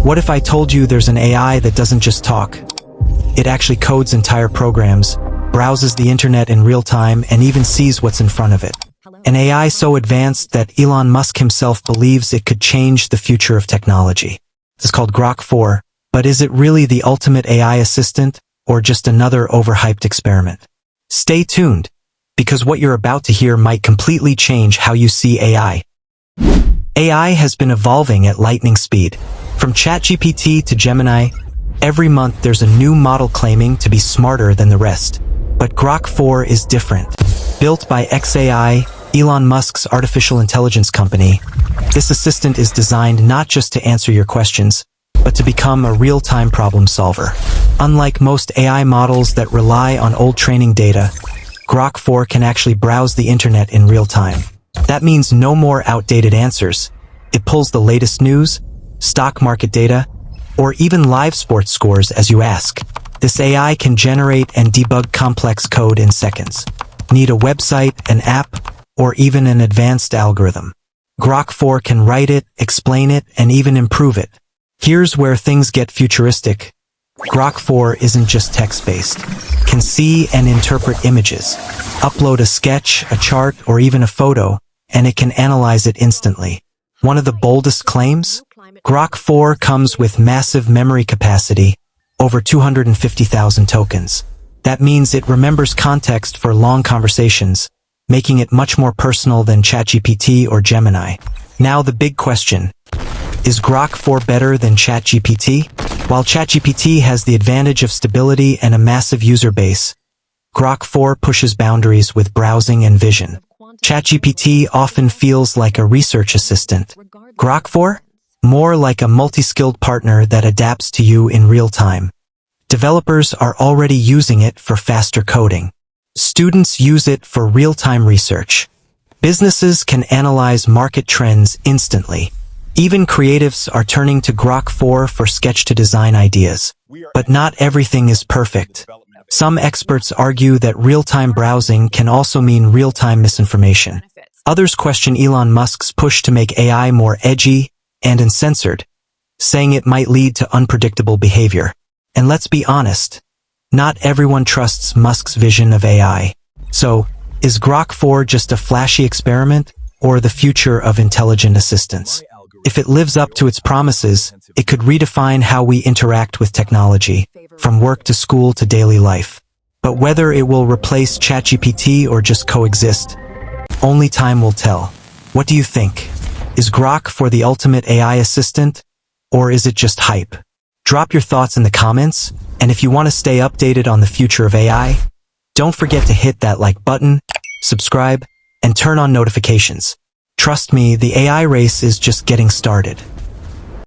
What if I told you there's an AI that doesn't just talk? It actually codes entire programs, browses the internet in real time, and even sees what's in front of it. An AI so advanced that Elon Musk himself believes it could change the future of technology. It's called Grok 4, but is it really the ultimate AI assistant, or just another overhyped experiment? Stay tuned, because what you're about to hear might completely change how you see AI. AI has been evolving at lightning speed. From ChatGPT to Gemini, every month there's a new model claiming to be smarter than the rest. But Grok 4 is different. Built by xAI, Elon Musk's artificial intelligence company, this assistant is designed not just to answer your questions, but to become a real-time problem solver. Unlike most AI models that rely on old training data, Grok 4 can actually browse the internet in real time. That means no more outdated answers. It pulls the latest news, stock market data, or even live sports scores as you ask. This AI can generate and debug complex code in seconds. Need a website, an app, or even an advanced algorithm? Grok 4 can write it, explain it, and even improve it. Here's where things get futuristic. Grok 4 isn't just text-based. It can see and interpret images. Upload a sketch, a chart, or even a photo, and it can analyze it instantly. One of the boldest claims? Grok 4 comes with massive memory capacity, over 250,000 tokens. That means it remembers context for long conversations, making it much more personal than ChatGPT or Gemini. Now the big question. Is Grok 4 better than ChatGPT? While ChatGPT has the advantage of stability and a massive user base, Grok 4 pushes boundaries with browsing and vision. ChatGPT often feels like a research assistant. Grok 4? More like a multi-skilled partner that adapts to you in real time. Developers are already using it for faster coding. Students use it for real-time research. Businesses can analyze market trends instantly. Even creatives are turning to Grok 4 for sketch-to-design ideas. But not everything is perfect. Some experts argue that real-time browsing can also mean real-time misinformation. Others question Elon Musk's push to make AI more edgy and uncensored, saying it might lead to unpredictable behavior. And let's be honest, not everyone trusts Musk's vision of AI. So, is Grok 4 just a flashy experiment, or the future of intelligent assistants? If it lives up to its promises, it could redefine how we interact with technology, from work to school to daily life. But whether it will replace ChatGPT or just coexist, only time will tell. What do you think? Is Grok 4 the ultimate AI assistant, or is it just hype? Drop your thoughts in the comments, and if you want to stay updated on the future of AI, don't forget to hit that like button, subscribe, and turn on notifications. Trust me, the AI race is just getting started.